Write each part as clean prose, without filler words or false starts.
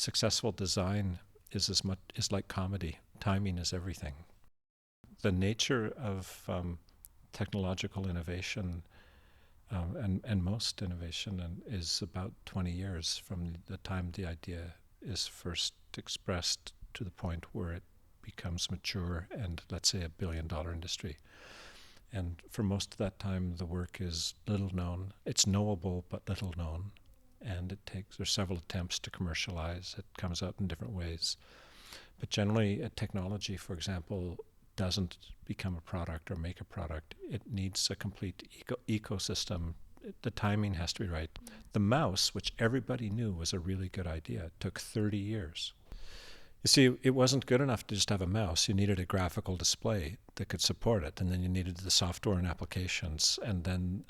successful design is like comedy. Timing is everything. The nature of technological innovation and most innovation is about 20 years from the time the idea is first expressed to the point where it becomes mature and, let's say, $1 billion industry. And for most of that time, the work is little known. It's knowable, but little known. And there's several attempts to commercialize. It comes out in different ways. But generally, a technology, for example, doesn't become a product or make a product. It needs a complete ecosystem. The timing has to be right. The mouse, which everybody knew was a really good idea, took 30 years. You see, it wasn't good enough to just have a mouse. You needed a graphical display that could support it, and then you needed the software and applications. And then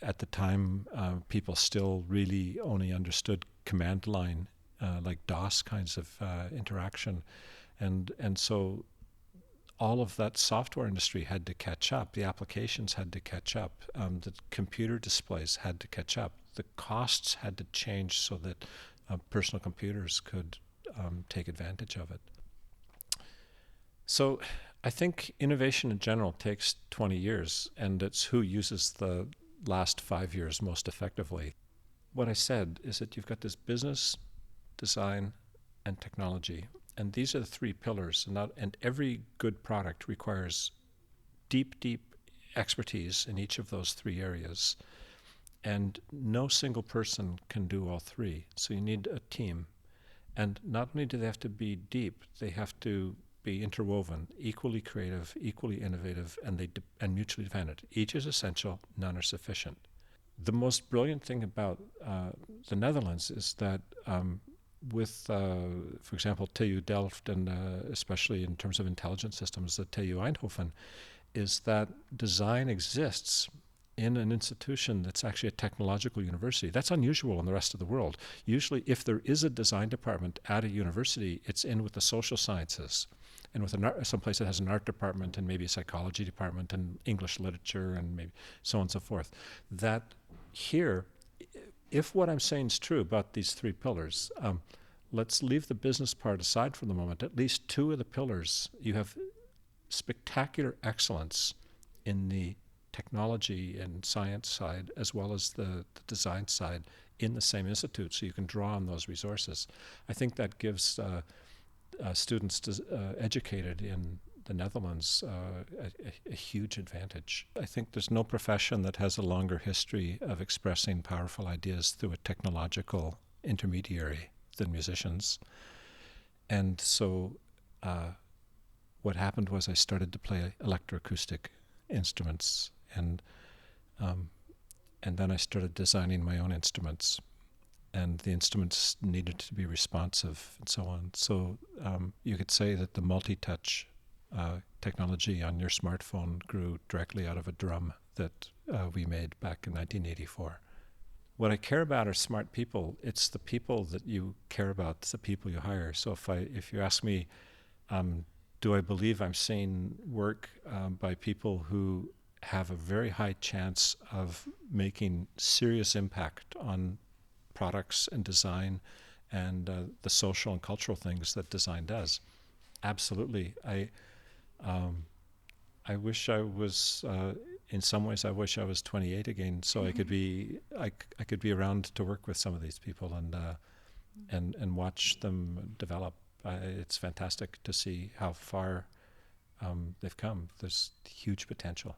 at the time, people still really only understood command line, like DOS kinds of interaction. And so all of that software industry had to catch up. The applications had to catch up. The computer displays had to catch up. The costs had to change so that personal computers could take advantage of it. So I think innovation in general takes 20 years, and it's who uses the last 5 years most effectively. What I said is that you've got this business, design, and technology. And these are the three pillars, and every good product requires deep, deep expertise in each of those three areas. And no single person can do all three. So you need a team. And not only do they have to be deep, they have to be interwoven, equally creative, equally innovative, and mutually dependent. Each is essential, none are sufficient. The most brilliant thing about the Netherlands is that with, for example, TU Delft, and especially in terms of intelligent systems, the TU Eindhoven, is that design exists in an institution that's actually a technological university. That's unusual in the rest of the world. Usually, if there is a design department at a university, it's in with the social sciences, and with some place that has an art department and maybe a psychology department and English literature and maybe so on and so forth. That here, if what I'm saying is true about these three pillars, let's leave the business part aside for the moment. At least two of the pillars, you have spectacular excellence in the technology and science side as well as the design side in the same institute, so you can draw on those resources. I think that gives students educated in the Netherlands a huge advantage. I think there's no profession that has a longer history of expressing powerful ideas through a technological intermediary than musicians. And so what happened was I started to play electroacoustic instruments, and then I started designing my own instruments, and the instruments needed to be responsive and so on. So you could say that the multi-touch technology on your smartphone grew directly out of a drum that we made back in 1984. What I care about are smart people. It's the people that you care about. It's the people you hire. So if you ask me, do I believe I'm seeing work by people who have a very high chance of making serious impact on products and design and the social and cultural things that design does? Absolutely. I wish I was, in some ways, I wish I was 28 again, so I could be around to work with some of these people and watch them develop. It's fantastic to see how far they've come. There's huge potential.